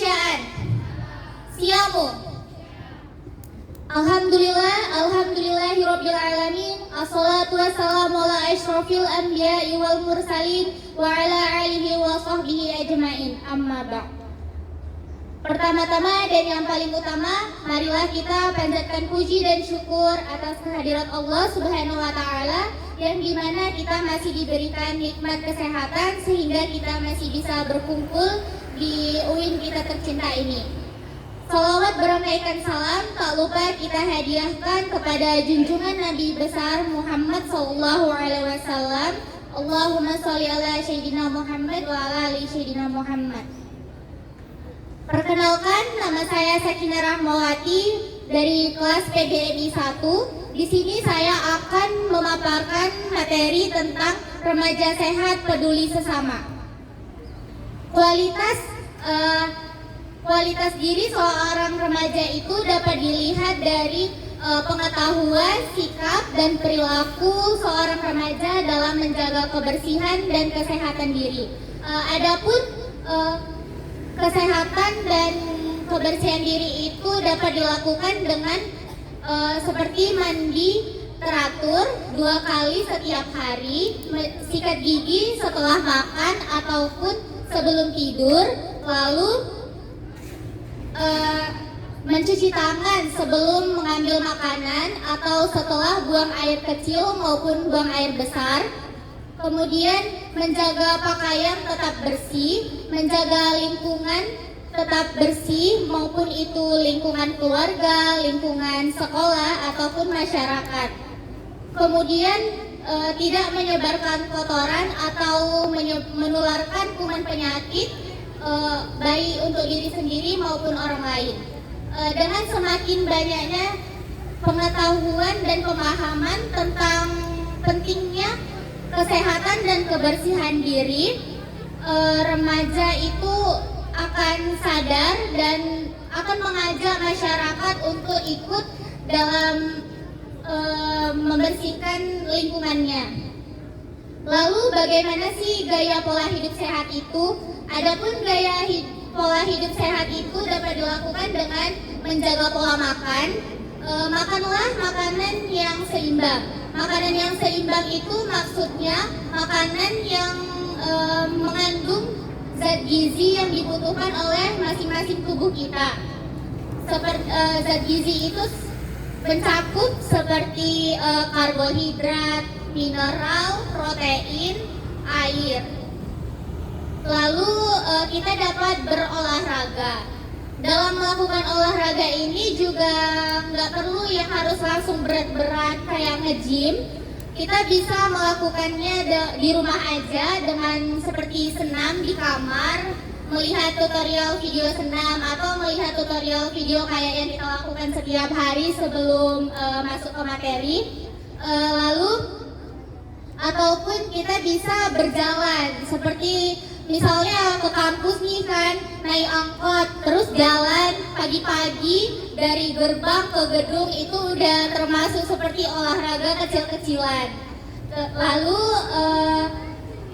kemanusiaan. Siamu. Alhamdulillahirabbil alamin. Assalatu wassalamu ala asyrofil anbiya'i wal mursalin wa ala alihi wa sahbihi ajmain. Amma ba'd. Pertama-tama dan yang paling utama, marilah kita panjatkan puji dan syukur atas kehadirat Allah Subhanahu wa taala yang dimana kita masih diberikan nikmat kesehatan sehingga kita masih bisa berkumpul di UIN kita tercinta ini. Salawat beramaikan salam tak lupa kita hadiahkan kepada junjungan Nabi besar Muhammad sallallahu alaihi wasallam. Allahumma sholli ala sayyidina Muhammad wa ala ali sayyidina Muhammad. Perkenalkan, nama saya Sakinah Rahmawati dari kelas PGMI 1. Di sini saya akan memaparkan materi tentang remaja sehat peduli sesama. Kualitas diri seorang remaja itu dapat dilihat dari pengetahuan, sikap, dan perilaku seorang remaja dalam menjaga kebersihan dan kesehatan diri. Adapun kesehatan dan kebersihan diri itu dapat dilakukan dengan seperti mandi teratur 2 kali setiap hari, sikat gigi setelah makan ataupun sebelum tidur, lalu mencuci tangan sebelum mengambil makanan atau setelah buang air kecil maupun buang air besar. Kemudian menjaga pakaian tetap bersih, menjaga lingkungan tetap bersih maupun itu lingkungan keluarga, lingkungan sekolah ataupun masyarakat. Kemudian tidak menyebarkan kotoran atau menularkan kuman penyakit baik untuk diri sendiri maupun orang lain. Dengan semakin banyaknya pengetahuan dan pemahaman tentang pentingnya kesehatan dan kebersihan diri, remaja itu akan sadar dan akan mengajak masyarakat untuk ikut dalam membersihkan lingkungannya. Lalu bagaimana sih gaya pola hidup sehat itu? Adapun gaya pola hidup sehat itu dapat dilakukan dengan menjaga pola makan. Makanlah makanan yang seimbang. Makanan yang seimbang itu maksudnya makanan yang mengandung zat gizi yang dibutuhkan oleh masing-masing tubuh kita. Seperti zat gizi itu mencakup seperti karbohidrat, mineral, protein, air. Lalu kita dapat berolahraga. Dalam melakukan olahraga ini juga nggak perlu yang harus langsung berat-berat kayak nge-gym. Kita bisa melakukannya di rumah aja dengan seperti senam di kamar, melihat tutorial video senam atau melihat tutorial video kayak yang kita lakukan setiap hari sebelum masuk ke materi. Lalu ataupun kita bisa berjalan seperti misalnya ke kampus nih kan, naik angkot terus jalan pagi-pagi dari gerbang ke gedung, itu udah termasuk seperti olahraga kecil-kecilan. Lalu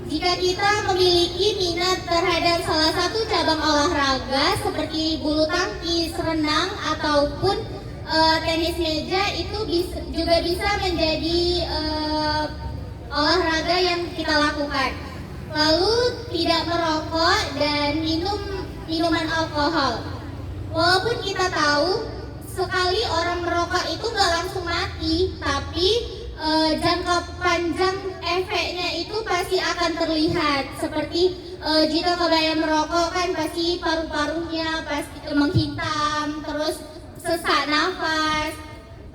jika kita memiliki minat terhadap salah satu cabang olahraga seperti bulu tangkis, renang ataupun tenis meja, itu juga bisa menjadi olahraga yang kita lakukan. Lalu tidak merokok dan minum minuman alkohol. Walaupun kita tahu sekali orang merokok itu nggak langsung mati, tapi jangka panjang efeknya itu pasti akan terlihat. Seperti jika kebanyakan merokok kan pasti paru-parunya pasti menghitam, terus sesak nafas.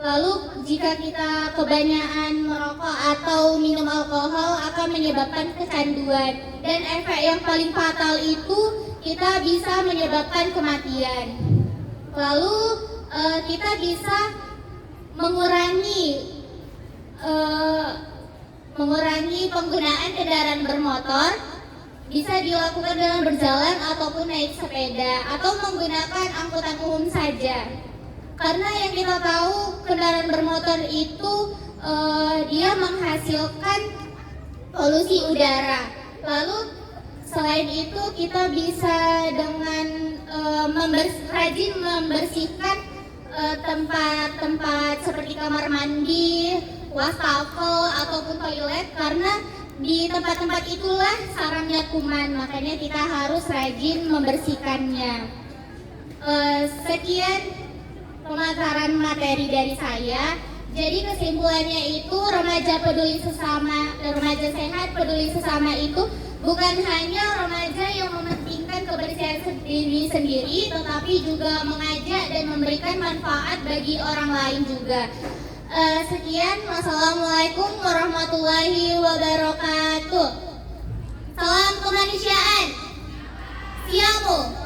Lalu jika kita kebanyakan merokok atau minum alkohol akan menyebabkan kecanduan, dan efek yang paling fatal itu kita bisa menyebabkan kematian. Lalu kita bisa mengurangi penggunaan kendaraan bermotor. Bisa dilakukan dengan berjalan ataupun naik sepeda atau menggunakan angkutan umum saja. Karena yang kita tahu kendaraan bermotor itu dia menghasilkan polusi udara. Lalu selain itu kita bisa dengan rajin membersihkan tempat-tempat seperti kamar mandi, wastafel ataupun toilet, karena di tempat-tempat itulah sarangnya kuman, makanya kita harus rajin membersihkannya. Sekian pemaparan materi dari saya. Jadi kesimpulannya itu remaja sehat peduli sesama itu bukan hanya remaja yang mementingkan kebersihan diri sendiri, tetapi juga mengajak dan memberikan manfaat bagi orang lain juga. Sekian, wassalamualaikum warahmatullahi wabarakatuh. Salam kemanusiaan. Siamu.